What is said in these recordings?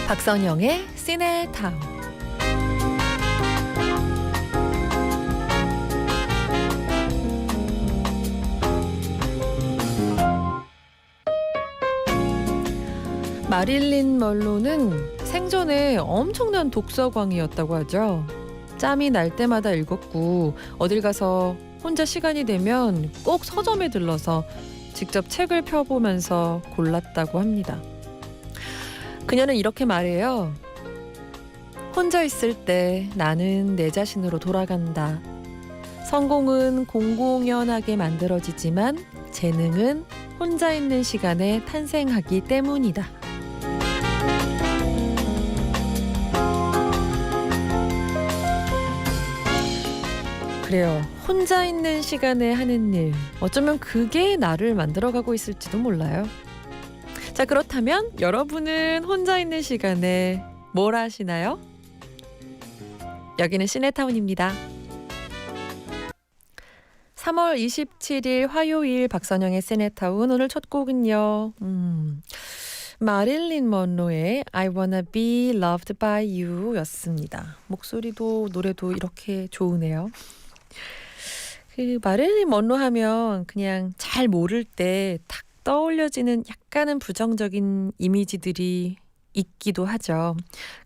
박선영의 시네타운. 마릴린 먼로는 생전에 엄청난 독서광이었다고 하죠. 짬이 날 때마다 읽었고 어딜 가서 혼자 시간이 되면 꼭 서점에 들러서 직접 책을 펴보면서 골랐다고 합니다. 그녀는 이렇게 말해요. 혼자 있을 때 나는 내 자신으로 돌아간다. 성공은 공공연하게 만들어지지만 재능은 혼자 있는 시간에 탄생하기 때문이다. 그래요. 혼자 있는 시간에 하는 일. 어쩌면 그게 나를 만들어가고 있을지도 몰라요. 자, 그렇다면 여러분은 혼자 있는 시간에 뭘 하시나요? 여기는 시네타운입니다. 3월 27일 화요일 박선영의 시네타운. 오늘 첫 곡은요. 마릴린 먼로의 I wanna be loved by you 였습니다. 목소리도 노래도 이렇게 좋으네요. 그 마릴린 먼로 하면 그냥 잘 모를 때 탁 떠올려지는 약간은 부정적인 이미지들이 있기도 하죠.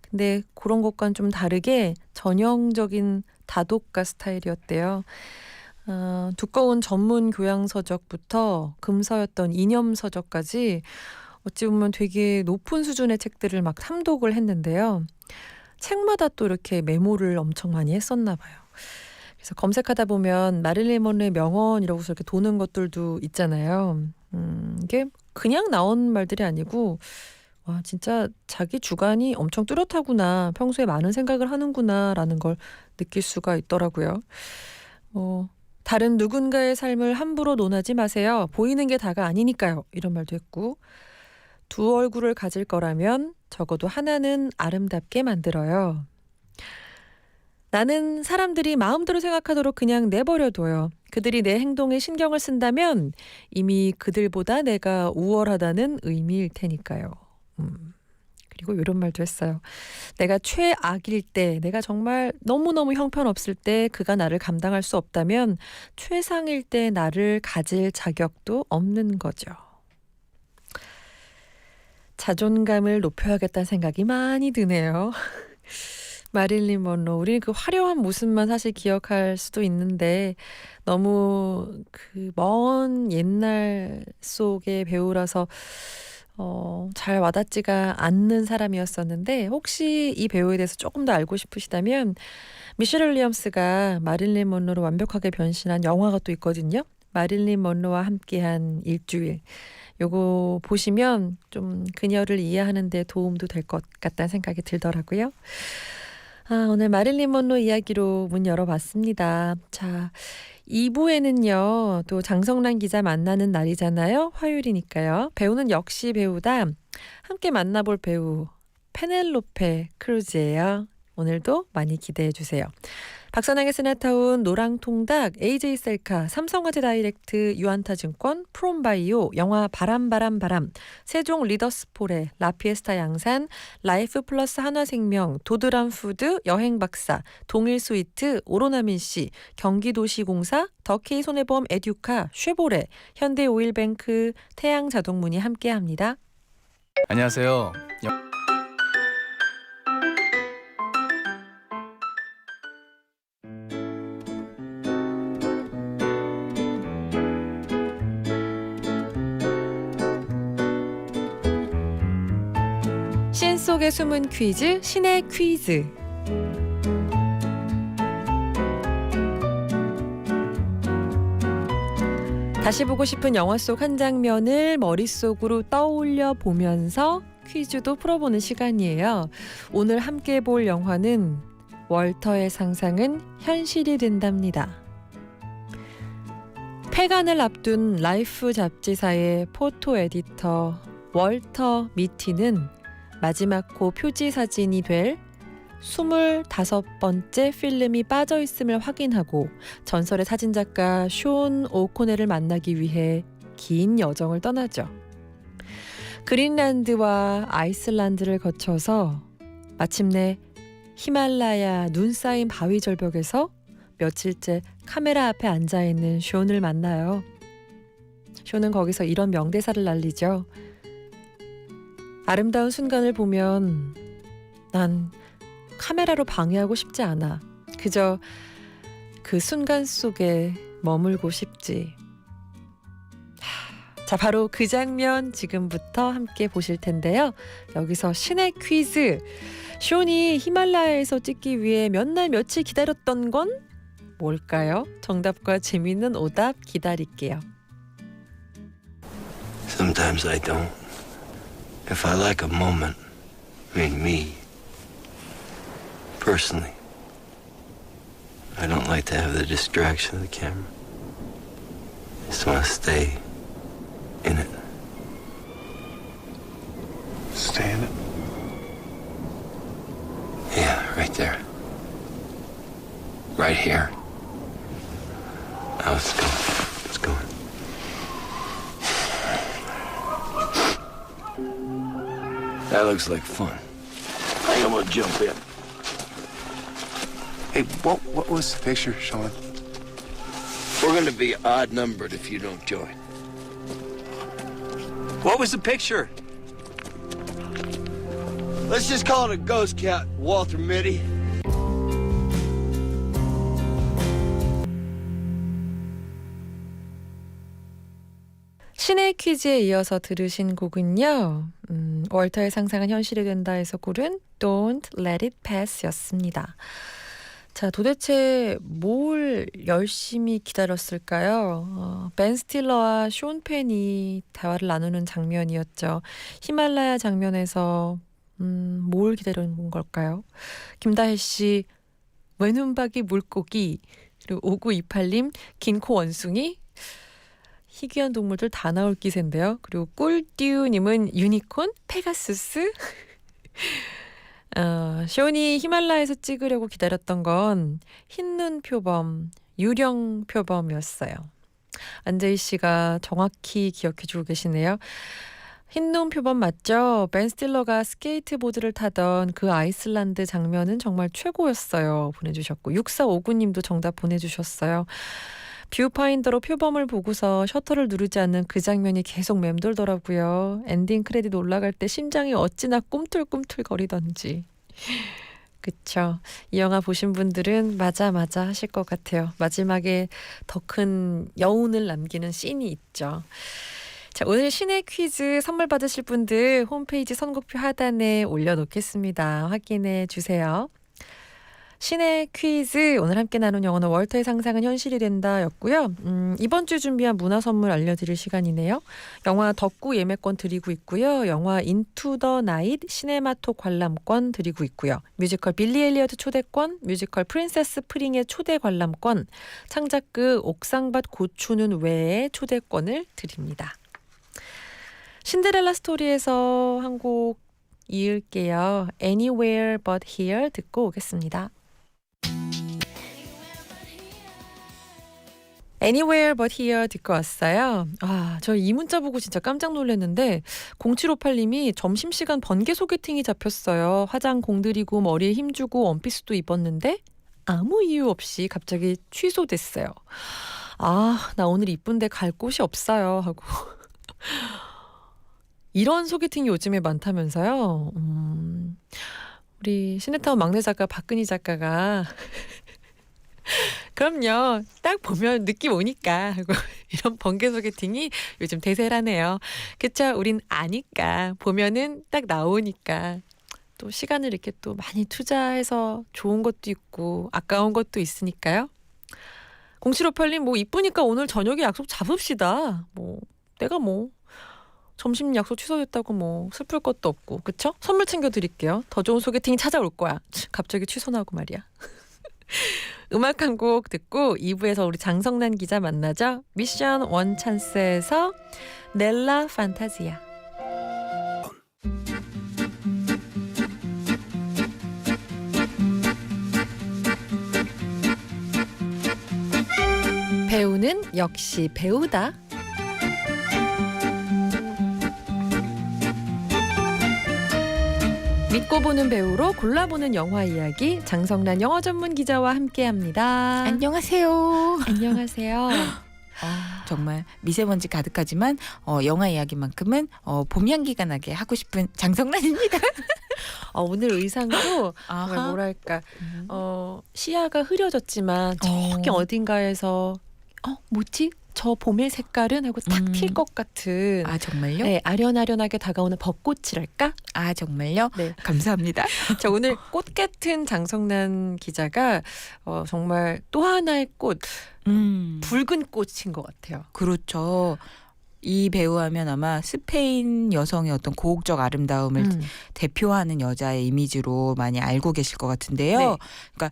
근데 그런 것과는 좀 다르게 전형적인 다독가 스타일이었대요. 두꺼운 전문 교양 서적부터 금서였던 이념 서적까지 어찌 보면 되게 높은 수준의 책들을 막 탐독을 했는데요. 책마다 또 이렇게 메모를 엄청 많이 했었나 봐요. 그래서 검색하다 보면 마릴린 먼로의 명언이라고서 이렇게 도는 것들도 있잖아요. 이게 그냥 나온 말들이 아니고 와, 진짜 자기 주관이 엄청 뚜렷하구나. 평소에 많은 생각을 하는구나 라는 걸 느낄 수가 있더라고요. 다른 누군가의 삶을 함부로 논하지 마세요. 보이는 게 다가 아니니까요. 이런 말도 했고, 두 얼굴을 가질 거라면 적어도 하나는 아름답게 만들어요. 나는 사람들이 마음대로 생각하도록 그냥 내버려둬요. 그들이 내 행동에 신경을 쓴다면 이미 그들보다 내가 우월하다는 의미일 테니까요. 그리고 이런 말도 했어요. 내가 최악일 때, 내가 정말 너무너무 형편없을 때 그가 나를 감당할 수 없다면 최상일 때 나를 가질 자격도 없는 거죠. 자존감을 높여야겠다는 생각이 많이 드네요. 마릴린 먼로, 우리 그 화려한 모습만 사실 기억할 수도 있는데 너무 그 먼 옛날 속의 배우라서 잘 와닿지가 않는 사람이었었는데, 혹시 이 배우에 대해서 조금 더 알고 싶으시다면 미셸 윌리엄스가 마릴린 먼로로 완벽하게 변신한 영화가 또 있거든요. 마릴린 먼로와 함께한 일주일. 요거 보시면 좀 그녀를 이해하는 데 도움도 될 것 같다는 생각이 들더라고요. 오늘 마릴린 먼로 이야기로 문 열어봤습니다. 자, 2부에는요. 또 장성란 기자 만나는 날이잖아요. 화요일이니까요. 배우는 역시 배우다. 함께 만나볼 배우 페넬로페 크루즈예요. 오늘도 많이 기대해 주세요. 박선영의 시네타운, 노랑통닭, AJ셀카, 삼성화재 다이렉트, 유안타증권, 프롬바이오, 영화 바람, 세종 리더스폴에, 라피에스타 양산, 라이프 플러스 한화생명, 도드람푸드, 여행박사, 동일스위트, 오로나민씨, 경기도시공사, 더K손해보험 에듀카, 쉐보레, 현대오일뱅크, 태양자동문이 함께합니다. 안녕하세요. 신 속에 숨은 퀴즈, 신의 퀴즈. 다시 보고 싶은 영화 속 한 장면을 머릿속으로 떠올려 보면서 퀴즈도 풀어보는 시간이에요. 오늘 함께 볼 영화는 월터의 상상은 현실이 된답니다. 폐간을 앞둔 라이프 잡지사의 포토 에디터 월터 미티는 마지막 호 표지 사진이 될 25번째 필름이 빠져있음을 확인하고 전설의 사진작가 쇼온 오코넬을 만나기 위해 긴 여정을 떠나죠. 그린란드와 아이슬란드를 거쳐서 마침내 히말라야 눈 쌓인 바위 절벽에서 며칠째 카메라 앞에 앉아있는 쇼를 만나요. 쇼는 거기서 이런 명대사를 날리죠. 아름다운 순간을 보면 난 카메라로 방해하고 싶지 않아. 그저 그 순간 속에 머물고 싶지. 자, 바로 그 장면 지금부터 함께 보실 텐데요. 여기서 신의 퀴즈. 쇼니 히말라야에서 찍기 위해 몇 날 며칠 기다렸던 건 뭘까요? 정답과 재미있는 오답 기다릴게요. Sometimes I don't. If I like a moment, me, personally, I don't like to have the distraction of the camera. I just want to stay in it. Stay in it. Yeah, right there. Right here. Now let's go. Let's go. That looks like fun. I think I'm gonna jump in. Hey, what was the picture, Sean? We're gonna be odd numbered if you don't join. What was the picture? Let's just call it a ghost cat, Walter Mitty. 신의 퀴즈에 이어서 들으신 곡은요. 월터의 상상은 현실이 된다에서 고른 Don't Let It Pass 였습니다. 자, 도대체 뭘 열심히 기다렸을까요? 벤 스틸러와 쇼 펜이 대화를 나누는 장면이었죠. 히말라야 장면에서 뭘 기다리는 걸까요? 김다혜 씨, 외눈박이 물고기, 그리고 5928님, 긴코 원숭이, 희귀한 동물들 다 나올 기세인데요. 그리고 꿀띠우님은 유니콘, 페가수스. 쇼니 히말라야에서 찍으려고 기다렸던 건 흰눈 표범, 유령 표범이었어요. 안재희 씨가 정확히 기억해주고 계시네요. 흰눈 표범 맞죠? 벤 스틸러가 스케이트보드를 타던 그 아이슬란드 장면은 정말 최고였어요. 보내주셨고 6459님도 정답 보내주셨어요. 뷰파인더로 표범을 보고서 셔터를 누르지 않는 그 장면이 계속 맴돌더라고요. 엔딩 크레딧 올라갈 때 심장이 어찌나 꿈틀꿈틀 거리던지. 그쵸. 이 영화 보신 분들은 맞아 하실 것 같아요. 마지막에 더 큰 여운을 남기는 씬이 있죠. 자, 오늘 신의 퀴즈 선물 받으실 분들 홈페이지 선곡표 하단에 올려놓겠습니다. 확인해 주세요. 신의 퀴즈, 오늘 함께 나눈 영어는 월터의 상상은 현실이 된다 였고요. 이번 주 준비한 문화 선물 알려드릴 시간이네요. 영화 덕구 예매권 드리고 있고요. 영화 인투 더 나잇 시네마톡 관람권 드리고 있고요. 뮤지컬 빌리 엘리어트 초대권, 뮤지컬 프린세스 프링의 초대 관람권, 창작극 옥상밭 고추는 외에 초대권을 드립니다. 신데렐라 스토리에서 한 곡 이을게요. Anywhere but here 듣고 오겠습니다. Anywhere but here 듣고 왔어요. 저 이 문자 보고 진짜 깜짝 놀랐는데 0758님이 점심시간 번개 소개팅이 잡혔어요. 화장 공들이고 머리에 힘주고 원피스도 입었는데 아무 이유 없이 갑자기 취소됐어요. 나 오늘 이쁜데 갈 곳이 없어요 하고 이런 소개팅이 요즘에 많다면서요. 우리 시네타운 막내 작가 박근희 작가가 그럼요. 딱 보면 느낌 오니까 하고 이런 번개 소개팅이 요즘 대세라네요. 그쵸? 우린 아니까 보면은 딱 나오니까 또 시간을 이렇게 또 많이 투자해서 좋은 것도 있고 아까운 것도 있으니까요. 0758님 뭐 이쁘니까 오늘 저녁에 약속 잡읍시다. 내가 점심 약속 취소됐다고 슬플 것도 없고 그쵸? 선물 챙겨드릴게요. 더 좋은 소개팅이 찾아올 거야. 갑자기 취소나고 말이야. 음악 한 곡 듣고 2부에서 우리 장성란 기자 만나죠. 미션 원 찬스에서 넬라 판타지아. 배우는 역시 배우다. 믿고 보는 배우로 골라보는 영화 이야기 장성란 영어 전문 기자와 함께합니다. 안녕하세요. 안녕하세요. 정말 미세먼지 가득하지만 영화 이야기만큼은 봄 향기가 나게 하고 싶은 장성란입니다. 오늘 의상도 정말 아하. 뭐랄까 시야가 흐려졌지만 저기 어딘가에서 뭐지? 저 봄의 색깔은 하고 탁 필 것 같은 아 정말요? 네, 아련아련하게 다가오는 벚꽃이랄까? 아 정말요? 네. 감사합니다. 자, 오늘 꽃 같은 장성란 기자가 정말 또 하나의 꽃, 붉은 꽃인 것 같아요. 그렇죠. 이 배우하면 아마 스페인 여성의 어떤 고혹적 아름다움을 대표하는 여자의 이미지로 많이 알고 계실 것 같은데요. 네. 그러니까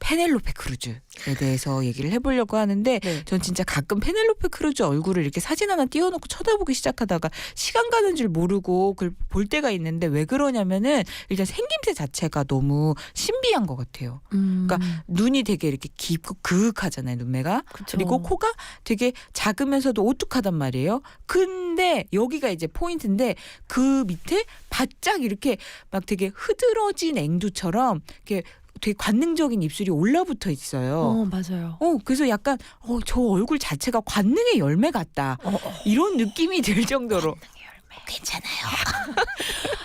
페넬로페 크루즈에 대해서 얘기를 해보려고 하는데 네. 전 진짜 가끔 페넬로페 크루즈 얼굴을 이렇게 사진 하나 띄워놓고 쳐다보기 시작하다가 시간 가는 줄 모르고 그걸 볼 때가 있는데 왜 그러냐면은 일단 생김새 자체가 너무 신비한 것 같아요. 그러니까 눈이 되게 이렇게 깊고 그윽하잖아요, 눈매가. 그쵸. 그리고 코가 되게 작으면서도 오뚝하단 말이에요. 근데 여기가 이제 포인트인데 그 밑에 바짝 이렇게 막 되게 흐드러진 앵두처럼 이렇게 되게 관능적인 입술이 올라붙어 있어요. 맞아요. 그래서 약간 저 얼굴 자체가 관능의 열매 같다. 이런 느낌이 들 정도로. 괜찮아요.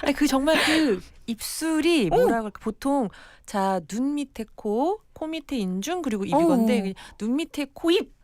아니, 그 정말 그 입술이 뭐라 그럴까 보통 자, 눈 밑에 코 밑에 인중 그리고 입이건데 눈 밑에 코 입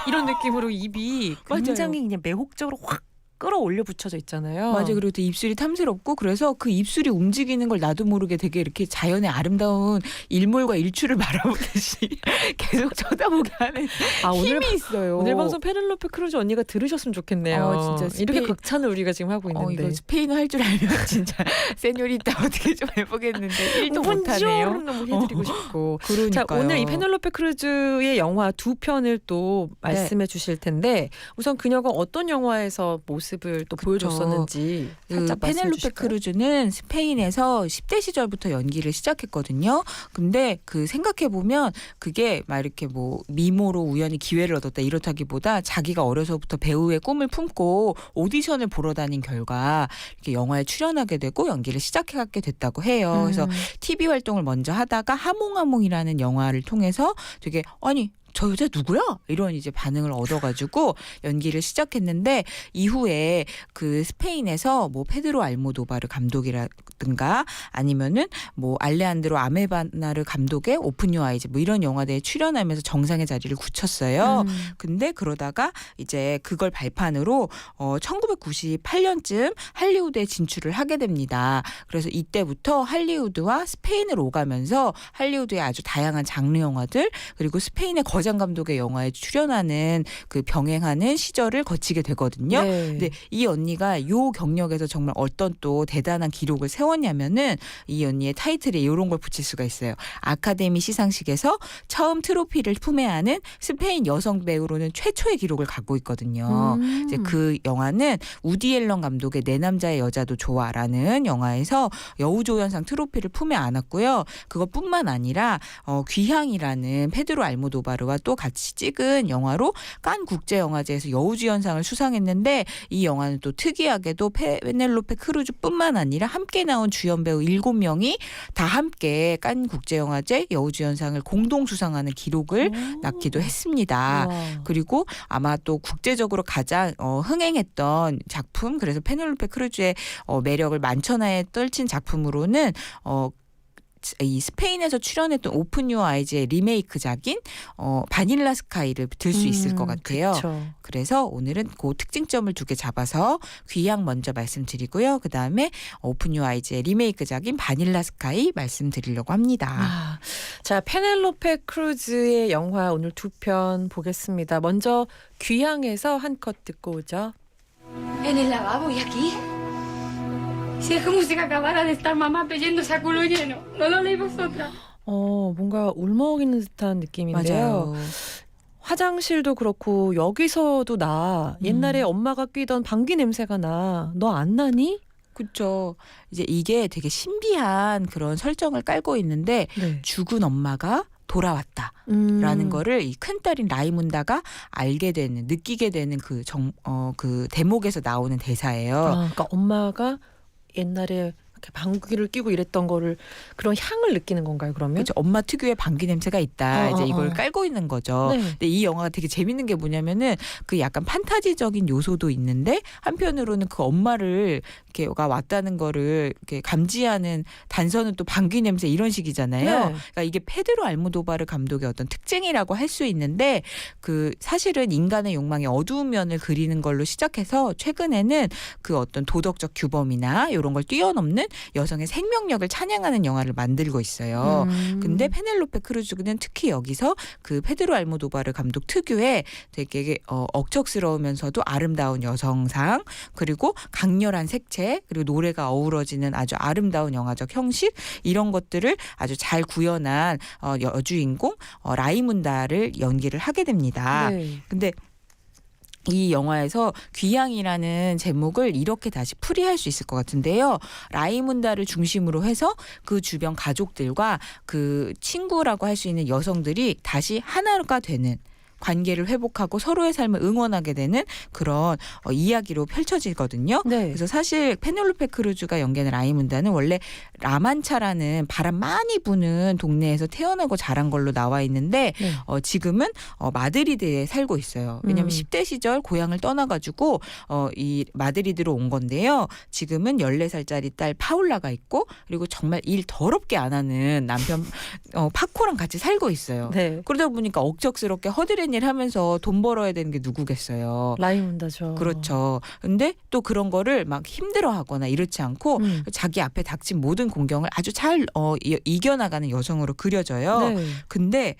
이런 느낌으로 입이 굉장히 그냥 매혹적으로 확 끌어올려 붙여져 있잖아요. 맞아. 그리고 또 입술이 탐스럽고 그래서 그 입술이 움직이는 걸 나도 모르게 되게 이렇게 자연의 아름다운 일몰과 일출을 바라보듯이 계속 쳐다보게 하는 힘이 있어요. 오늘 방송 페넬로페 크루즈 언니가 들으셨으면 좋겠네요. 진짜 이렇게 극찬을 우리가 지금 하고 있는데. 이거 스페인어 할 줄 알면 진짜 세뇨리타 어떻게 좀 해보겠는데 1도 못하네요. 너무 해드리고 싶고. 그러니까요. 자, 오늘 이 페넬로페 크루즈의 영화 두 편을 또 말씀해 주실 텐데 우선 그녀가 어떤 영화에서 모습을 또 보여줬었는지 살짝 말씀해 페넬로페 주실까요? 크루즈는 스페인에서 10대 시절부터 연기를 시작했거든요. 근데 그 생각해 보면 그게 막 이렇게 뭐 미모로 우연히 기회를 얻었다 이렇다기보다 자기가 어려서부터 배우의 꿈을 품고 오디션을 보러 다닌 결과 이렇게 영화에 출연하게 되고 연기를 시작하게 됐다고 해요. 그래서 TV 활동을 먼저 하다가 하몽하몽이라는 영화를 통해서 되게 아니 저 여자 누구야? 이런 이제 반응을 얻어가지고 연기를 시작했는데 이후에 그 스페인에서 뭐 페드로 알모도바르 감독이라든가 아니면은 뭐 알레한드로 아메바나르 감독의 오픈 유 아이즈 뭐 이런 영화대에 출연하면서 정상의 자리를 굳혔어요. 근데 그러다가 이제 그걸 발판으로 1998년쯤 할리우드에 진출을 하게 됩니다. 그래서 이때부터 할리우드와 스페인을 오가면서 할리우드의 아주 다양한 장르 영화들 그리고 스페인의 거장 감독의 영화에 출연하는 그 병행하는 시절을 거치게 되거든요. 네. 근데 이 언니가 요 경력에서 정말 어떤 또 대단한 기록을 세웠냐면은 이 언니의 타이틀에 이런 걸 붙일 수가 있어요. 아카데미 시상식에서 처음 트로피를 품에 안은 스페인 여성 배우로는 최초의 기록을 갖고 있거든요. 이제 그 영화는 우디 앨런 감독의 내 남자의 여자도 좋아라는 영화에서 여우조연상 트로피를 품에 안았고요. 그것뿐만 아니라 귀향이라는 페드로 알모도바르와 또 같이 찍은 영화로 칸 국제영화제에서 여우주연상을 수상했는데 이 영화는 또 특이하게도 페넬로페 크루즈뿐만 아니라 함께 나온 주연 배우 7명이 다 함께 칸 국제영화제 여우주연상을 공동 수상하는 기록을 낳기도 했습니다. 우와. 그리고 아마 또 국제적으로 가장 흥행했던 작품 그래서 페넬로페 크루즈의 매력을 만천하에 떨친 작품으로는 이 스페인에서 출연했던 오픈 유 아이즈의 리메이크작인 바닐라 스카이를 들 수 있을 것 같아요. 그쵸. 그래서 오늘은 그 특징점을 두 개 잡아서 귀향 먼저 말씀드리고요. 그다음에 오픈 유 아이즈의 리메이크작인 바닐라 스카이 말씀드리려고 합니다. 자, 페넬로페 크루즈의 영화 오늘 두 편 보겠습니다. 먼저 귀향에서 한 컷 듣고 오죠. En el lavabo y aquí. Si es como si acabara de estar mamá yéndose a culo lleno. ¿No lo leí vosotras? 뭔가 울먹이는 듯한 느낌인데요. 맞아요. 화장실도 그렇고 여기서도 나 옛날에 엄마가 끼던 방귀 냄새가 나. 너 안 나니? 그렇죠. 이제 이게 되게 신비한 그런 설정을 깔고 있는데 네. 죽은 엄마가 돌아왔다라는 거를 이 큰딸인 라이문다가 알게 되는 느끼게 되는 그 대목에서 나오는 대사예요. 그러니까 엄마가 옛날에 이렇게 방귀를 뀌고 이랬던 거를 그런 향을 느끼는 건가요, 그러면? 그렇죠. 엄마 특유의 방귀 냄새가 있다. 이제 이걸 깔고 있는 거죠. 네. 근데 이 영화가 되게 재밌는 게 뭐냐면은 그 약간 판타지적인 요소도 있는데 한편으로는 그 엄마를 이렇게가 왔다는 거를 이렇게 감지하는 단서는 또 방귀 냄새 이런 식이잖아요. 네. 그러니까 이게 페드로 알모도바르 감독의 어떤 특징이라고 할 수 있는데 그 사실은 인간의 욕망의 어두운 면을 그리는 걸로 시작해서 최근에는 그 어떤 도덕적 규범이나 이런 걸 뛰어넘는 여성의 생명력을 찬양하는 영화를 만들고 있어요. 근데 페넬로페 크루즈는 특히 여기서 그 페드로 알모도바르 감독 특유의 되게 억척스러우면서도 아름다운 여성상 그리고 강렬한 색채 그리고 노래가 어우러지는 아주 아름다운 영화적 형식 이런 것들을 아주 잘 구현한 여주인공 라이문다를 연기를 하게 됩니다. 네. 근데 이 영화에서 귀향이라는 제목을 이렇게 다시 풀이할 수 있을 것 같은데요. 라이문다를 중심으로 해서 그 주변 가족들과 그 친구라고 할 수 있는 여성들이 다시 하나가 되는 관계를 회복하고 서로의 삶을 응원하게 되는 그런 이야기로 펼쳐지거든요. 네. 그래서 사실 페넬로페 크루즈가 연기하는 라이문다는 원래 라만차라는 바람 많이 부는 동네에서 태어나고 자란 걸로 나와 있는데 네. 지금은 마드리드에 살고 있어요. 왜냐하면 10대 시절 고향을 떠나가지고 이 마드리드로 온 건데요. 지금은 14살짜리 딸 파울라가 있고 그리고 정말 일 더럽게 안 하는 남편 파코랑 같이 살고 있어요. 네. 그러다 보니까 억척스럽게 허드렛 일 하면서 돈 벌어야 되는 게 누구겠어요. 라이문다죠. 그렇죠. 근데 또 그런 거를 막 힘들어하거나 이렇지 않고 자기 앞에 닥친 모든 공경을 아주 잘 이겨나가는 여성으로 그려져요. 네. 근데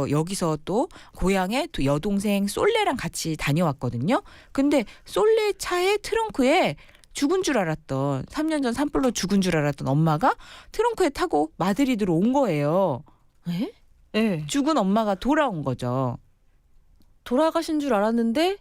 여기서 또 고향에 또 여동생 솔레랑 같이 다녀왔거든요. 근데 솔레 차의 트렁크에 죽은 줄 알았던 3년 전 산불로 죽은 줄 알았던 엄마가 트렁크에 타고 마드리드로 온 거예요. 네? 네. 죽은 엄마가 돌아온 거죠. 돌아가신 줄 알았는데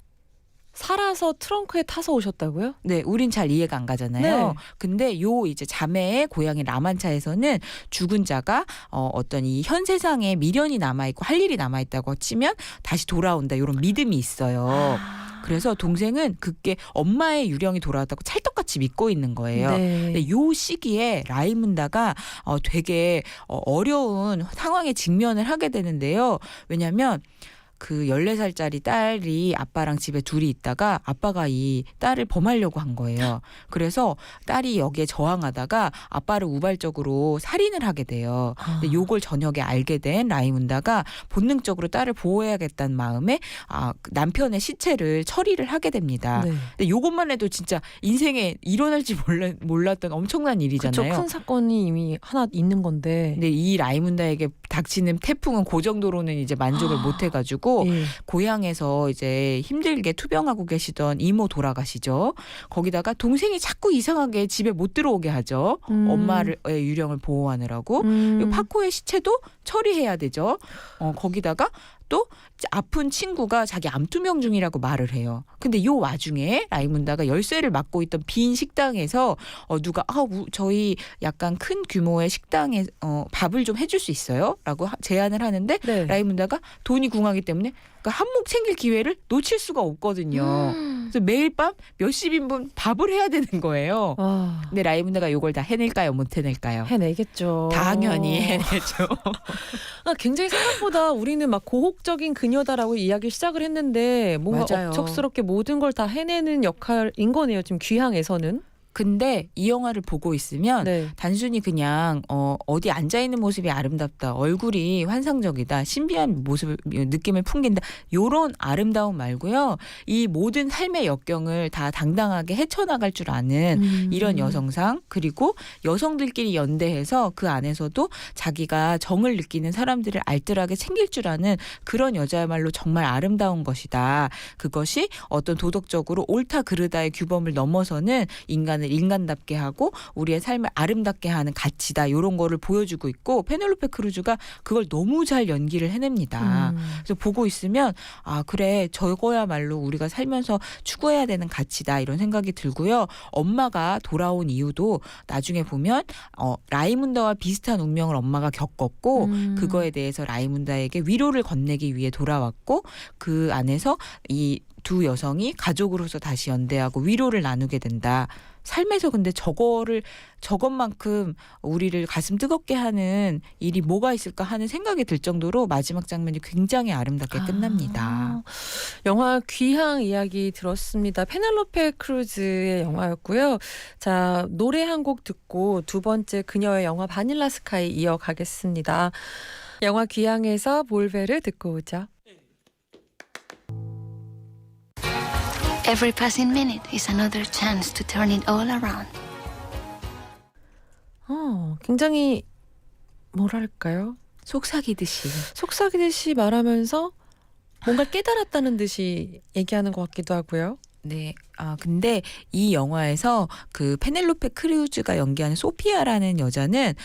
살아서 트렁크에 타서 오셨다고요? 네, 우린 잘 이해가 안 가잖아요. 네. 근데 요 이제 자매의 고향인 라만차에서는 죽은 자가 어떤 이 현 세상에 미련이 남아 있고 할 일이 남아 있다고 치면 다시 돌아온다 이런 믿음이 있어요. 그래서 동생은 그게 엄마의 유령이 돌아왔다고 찰떡같이 믿고 있는 거예요. 네. 근데 요 시기에 라이문다가 되게 어려운 상황에 직면을 하게 되는데요. 왜냐하면 그 14살짜리 딸이 아빠랑 집에 둘이 있다가 아빠가 이 딸을 범하려고 한 거예요. 그래서 딸이 여기에 저항하다가 아빠를 우발적으로 살인을 하게 돼요. 근데 요걸 저녁에 알게 된 라이문다가 본능적으로 딸을 보호해야겠다는 마음에 남편의 시체를 처리를 하게 됩니다. 네. 근데 요것만 해도 진짜 인생에 일어날지 몰랐던 엄청난 일이잖아요. 그렇죠. 큰 사건이 이미 하나 있는 건데. 근데 이 라이문다에게 닥치는 태풍은 그 정도로는 이제 만족을 못 해가지고 예. 고향에서 이제 힘들게 투병하고 계시던 이모 돌아가시죠. 거기다가 동생이 자꾸 이상하게 집에 못 들어오게 하죠. 엄마의 유령을 보호하느라고. 그리고 파코의 시체도 처리해야 되죠. 거기다가 또 아픈 친구가 자기 암투명 중이라고 말을 해요. 근데 요 와중에 라이문다가 열쇠를 맡고 있던 빈 식당에서 누가 저희 약간 큰 규모의 식당에 밥을 좀 해줄 수 있어요? 라고 제안을 하는데 네. 라이문다가 돈이 궁하기 때문에 그러니까 한몫 챙길 기회를 놓칠 수가 없거든요. 그래서 매일 밤 몇십 인분 밥을 해야 되는 거예요. 근데 라이문다가 이걸 다 해낼까요? 못 해낼까요? 해내겠죠. 당연히 해내죠. 굉장히 생각보다 우리는 막 고혹적인 그녀다라고 이야기 시작을 했는데 뭔가 맞아요. 억척스럽게 모든 걸 다 해내는 역할인 거네요. 지금 귀향에서는. 근데 이 영화를 보고 있으면 네. 단순히 그냥 어디 앉아있는 모습이 아름답다. 얼굴이 환상적이다. 신비한 모습 느낌을 풍긴다. 요런 아름다움 말고요. 이 모든 삶의 역경을 다 당당하게 헤쳐나갈 줄 아는 이런 여성상 그리고 여성들끼리 연대해서 그 안에서도 자기가 정을 느끼는 사람들을 알뜰하게 챙길 줄 아는 그런 여자야말로 정말 아름다운 것이다. 그것이 어떤 도덕적으로 옳다 그르다의 규범을 넘어서는 인간답게 하고 우리의 삶을 아름답게 하는 가치다. 이런 거를 보여주고 있고 페넬로페 크루즈가 그걸 너무 잘 연기를 해냅니다. 그래서 보고 있으면 그래 저거야말로 우리가 살면서 추구해야 되는 가치다. 이런 생각이 들고요. 엄마가 돌아온 이유도 나중에 보면 라이문다와 비슷한 운명을 엄마가 겪었고 그거에 대해서 라이문다에게 위로를 건네기 위해 돌아왔고 그 안에서 이 두 여성이 가족으로서 다시 연대하고 위로를 나누게 된다. 삶에서 근데 저것만큼 우리를 가슴 뜨겁게 하는 일이 뭐가 있을까 하는 생각이 들 정도로 마지막 장면이 굉장히 아름답게 끝납니다. 영화 귀향 이야기 들었습니다. 페넬로페 크루즈의 영화였고요. 자, 노래 한 곡 듣고 두 번째 그녀의 영화 바닐라 스카이 이어가겠습니다. 영화 귀향에서 볼베르 듣고 오죠. Every passing minute is another chance to turn it all around. 굉장히 뭐랄까요? 속삭이듯이. 속삭이듯이 말하면서 뭔가 깨달았다는 듯이 얘기하는 것 같기도 하고요. 네. 근데 이 영화에서 그 페넬로페 크루즈가 연기하는 소피아라는 여자는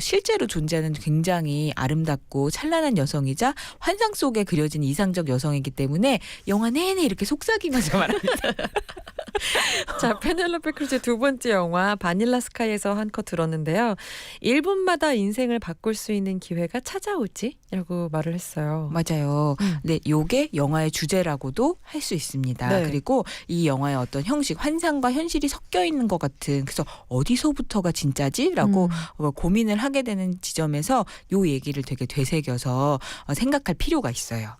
실제로 존재하는 굉장히 아름답고 찬란한 여성이자 환상 속에 그려진 이상적 여성이기 때문에 영화 내내 이렇게 속삭이면서 말합니다. 자, 페넬로페 크루즈의 두 번째 영화 바닐라 스카이에서 한 컷 들었는데요. 1분마다 인생을 바꿀 수 있는 기회가 찾아오지? 라고 말을 했어요. 맞아요. 네, 요게 영화의 주제라고도 할 수 있습니다. 네. 그리고 이 영화의 어떤 형식, 환상과 현실이 섞여 있는 것 같은, 그래서 어디서부터가 진짜지? 라고 고민을 하게 되는 지점에서 요 얘기를 되게 되새겨서 생각할 필요가 있어요.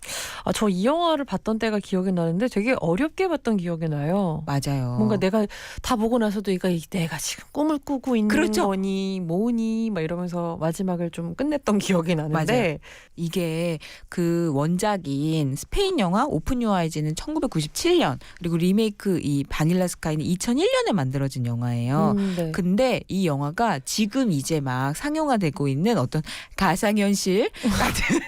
저 이 영화를 봤던 때가 기억이 나는데 되게 어렵게 봤던 기억이 나요. 맞아요. 뭔가 내가 다 보고 나서도 이거 내가 지금 꿈을 꾸고 있는 그렇죠. 거니 뭐니 막 이러면서 마지막을 좀 끝냈던 기억이 나는데 맞아요. 이게 그 원작인 스페인 영화 오픈 유어 아이즈는 1997년, 그리고 리메이크 이 바닐라 스카이는 2001년에 만들어진 영화예요. 네. 근데 이 영화가 지금 이제 막 상용화되고 있는 어떤 가상현실 같은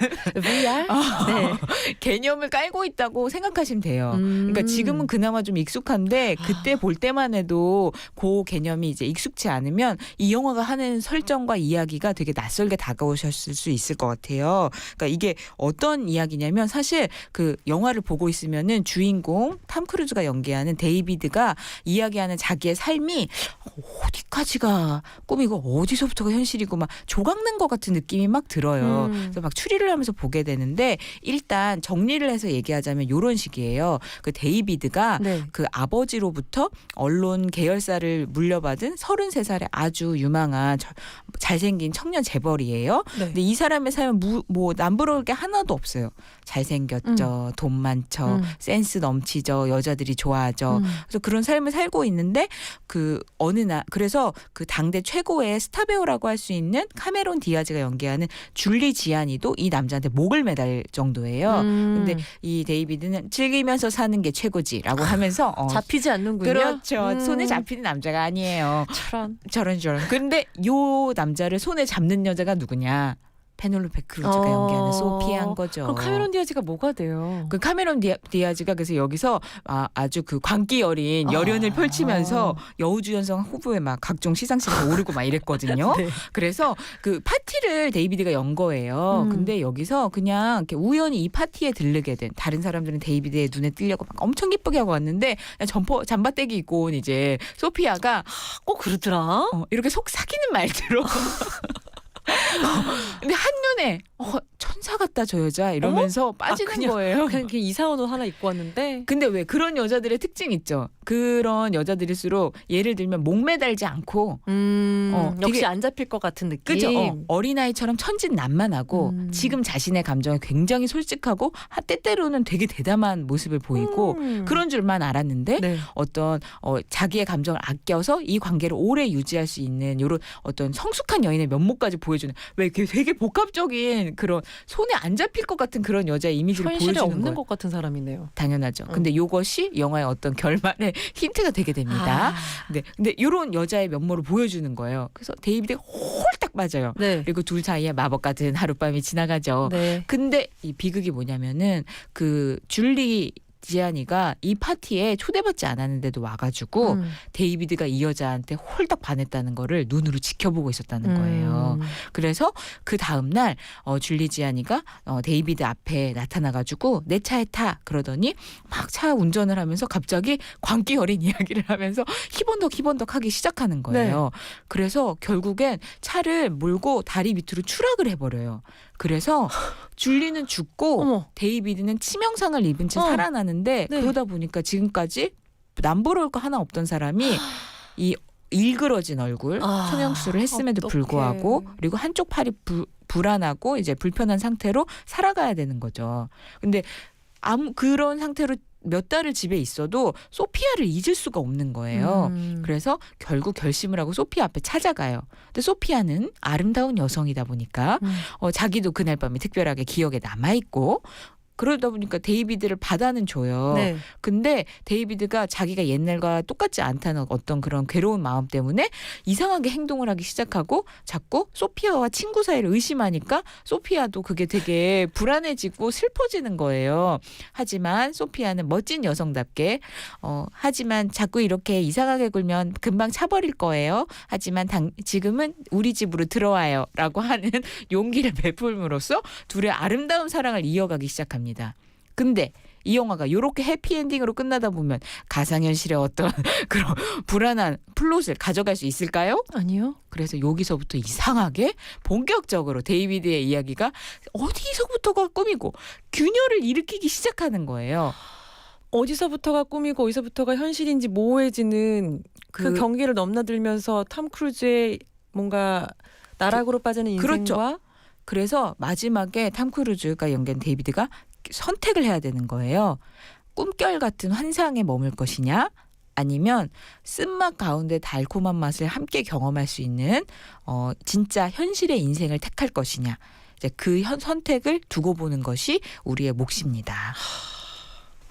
VR? 네. 개념을 깔고 있다고 생각하시면 돼요. 그러니까 지금은 그나마 좀 익숙한데 그때 볼 때만 해도 그 개념이 이제 익숙치 않으면 이 영화가 하는 설정과 이야기가 되게 낯설게 다가오셨을 수 있을 것 같아요. 그러니까 이게 어떤 이야기냐면, 사실 그 영화를 보고 있으면은 주인공 탐 크루즈가 연기하는 데이비드가 이야기하는 자기의 삶이 어디까지가 꿈이고 어디서부터가 현실이고 막 조각난 것 같은 느낌이 막 들어요. 그래서 막 추리를 하면서 보게 되는데, 일단 정리를 해서 얘기하자면 이런 식이에요. 그 데이비드가 네. 그 아버지로부터 언론 계열사를 물려받은 33살의 아주 유망한 잘생긴 청년 재벌이에요. 네. 근데 이 사람의 삶은 뭐 남부러울 게 하나도 없어요. 잘생겼죠. 돈 많죠. 센스 넘치죠. 여자들이 좋아하죠. 그래서 그런 삶을 살고 있는데 그 어느 날, 그래서 그 당대 최고의 스타 배우라고 할 수 있는 카메론 디아즈가 연기하는 줄리 지아니도 이 남자한테 목을 매달 정도예요. 근데 이 데이비드는 즐기면서 사는 게 최고지라고 하면서 잡히지 않는군요. 그렇죠. 손에 잡히는 남자가 아니에요. 저런. 그런데 요 남자를 손에 잡는 여자가 누구냐? 페넬로페 크루즈가 연기하는 소피아인 거죠. 그럼 카메론 디아즈가 뭐가 돼요? 그 카메론 디아즈가 그래서 여기서 아주 그 광기 어린 열연을 펼치면서 여우주연상 후보에 막 각종 시상식에 오르고 막 이랬거든요. 네. 그래서 그 파티를 데이비드가 연 거예요. 근데 여기서 그냥 이렇게 우연히 이 파티에 들르게 된, 다른 사람들은 데이비드의 눈에 띄려고 막 엄청 기쁘게 하고 왔는데 그냥 잠바떼기 입고 온 이제 소피아가 꼭 그러더라. 이렇게 속삭이는 말대로 근데 한눈에 천사 같다 저 여자 이러면서 빠지는 거예요. 그냥 이상한 옷 하나 입고 왔는데. 근데 왜 그런 여자들의 특징 있죠. 그런 여자들일수록 예를 들면 목 매달지 않고 역시 되게, 안 잡힐 것 같은 느낌. 그죠? 어린아이처럼 천진난만하고 지금 자신의 감정에 굉장히 솔직하고 때때로는 되게 대담한 모습을 보이고 그런 줄만 알았는데 네. 어떤 자기의 감정을 아껴서 이 관계를 오래 유지할 수 있는 이런 어떤 성숙한 여인의 면모까지 보여주는, 왜 되게 복합적인 그런 손에 안 잡힐 것 같은 그런 여자의 이미지를 현실에 보여주는 없는 거예요. 것 같은 사람이네요. 당연하죠. 근데 이것이 영화의 어떤 결말에 힌트가 되게 됩니다. 근데 이런 여자의 면모를 보여주는 거예요. 그래서 데이비드가 홀딱 맞아요. 네. 그리고 둘 사이에 마법 같은 하룻밤이 지나가죠. 네. 근데 이 비극이 뭐냐면은 그 줄리 지아니가 이 파티에 초대받지 않았는데도 와가지고 데이비드가 이 여자한테 홀딱 반했다는 거를 눈으로 지켜보고 있었다는 거예요. 그래서 그 다음날 줄리 지아니가 데이비드 앞에 나타나가지고 내 차에 타 그러더니 막 차 운전을 하면서 갑자기 광기 어린 이야기를 하면서 희번덕 하기 시작하는 거예요. 네. 그래서 결국엔 차를 몰고 다리 밑으로 추락을 해버려요. 그래서 줄리는 죽고 데이비드는 치명상을 입은 채 살아나는데 네. 그러다 보니까 지금까지 남부러울 거 하나 없던 사람이 이 일그러진 얼굴, 아, 성형수술을 했음에도 어떡해. 불구하고 그리고 한쪽 팔이 불안하고 이제 불편한 상태로 살아가야 되는 거죠. 근데 그런 상태로 몇 달을 집에 있어도 소피아를 잊을 수가 없는 거예요. 그래서 결국 결심을 하고 소피아 앞에 찾아가요. 근데 소피아는 아름다운 여성이다 보니까 자기도 그날 밤이 특별하게 기억에 남아있고 그러다 보니까 데이비드를 받아는 줘요. 네. 근데 데이비드가 자기가 옛날과 똑같지 않다는 어떤 그런 괴로운 마음 때문에 이상하게 행동을 하기 시작하고 자꾸 소피아와 친구 사이를 의심하니까 소피아도 그게 되게 불안해지고 슬퍼지는 거예요. 하지만 소피아는 멋진 여성답게 하지만 자꾸 이렇게 이상하게 굴면 금방 차버릴 거예요. 하지만 지금은 우리 집으로 들어와요. 라고 하는 용기를 베풀므로써 둘의 아름다운 사랑을 이어가기 시작합니다. 근데 이 영화가 이렇게 해피엔딩으로 끝나다 보면 가상현실의 어떤 그런 불안한 플롯을 가져갈 수 있을까요? 아니요. 그래서 여기서부터 이상하게 본격적으로 데이비드의 이야기가 어디서부터가 꿈이고 균열을 일으키기 시작하는 거예요. 어디서부터가 꿈이고 어디서부터가 현실인지 모호해지는 그 그- 경계를 넘나들면서 톰 크루즈의 뭔가 나락으로 빠지는 인생과 그렇죠. 그래서 마지막에 탐 크루즈가 연기한 데이비드가 선택을 해야 되는 거예요. 꿈결 같은 환상에 머물 것이냐 아니면 쓴맛 가운데 달콤한 맛을 함께 경험할 수 있는 진짜 현실의 인생을 택할 것이냐. 이제 그 선택을 두고 보는 것이 우리의 몫입니다.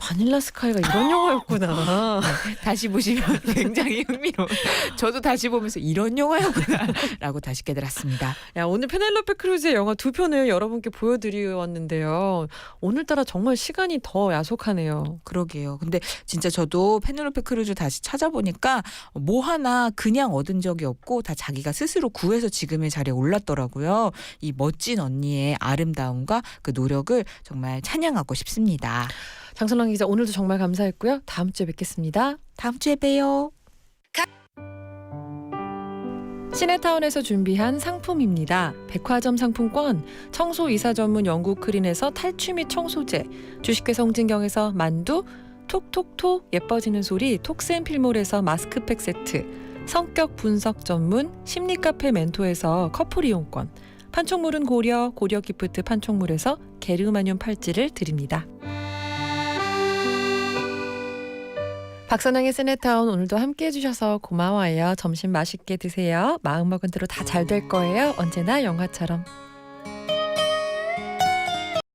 바닐라 스카이가 이런 영화였구나. 다시 보시면 굉장히 흥미로운. 저도 다시 보면서 이런 영화였구나라고 다시 깨달았습니다. 야, 오늘 페넬로페 크루즈의 영화 두 편을 여러분께 보여드리었는데요. 오늘따라 정말 시간이 더 야속하네요. 그러게요. 근데 진짜 저도 페넬로페 크루즈 다시 찾아보니까 뭐 하나 그냥 얻은 적이 없고 다 자기가 스스로 구해서 지금의 자리에 올랐더라고요. 이 멋진 언니의 아름다움과 그 노력을 정말 찬양하고 싶습니다. 장선랑 기자 오늘도 정말 감사했고요. 다음 주에 뵙겠습니다. 다음 주에 봬요. 시네타운에서 준비한 상품입니다. 백화점 상품권, 청소이사 전문 영국 크린에서 탈취 및 청소제, 주식회 성진경에서 만두, 톡톡톡 예뻐지는 소리 톡스앤필몰에서 마스크팩 세트, 성격 분석 전문 심리카페 멘토에서 커플 이용권, 판촉물은 고려 기프트 판촉물에서 게르마늄 팔찌를 드립니다. 박선영의 시네타운 오늘도 함께 해주셔서 고마워요. 점심 맛있게 드세요. 마음먹은 대로 다 잘 될 거예요. 언제나 영화처럼.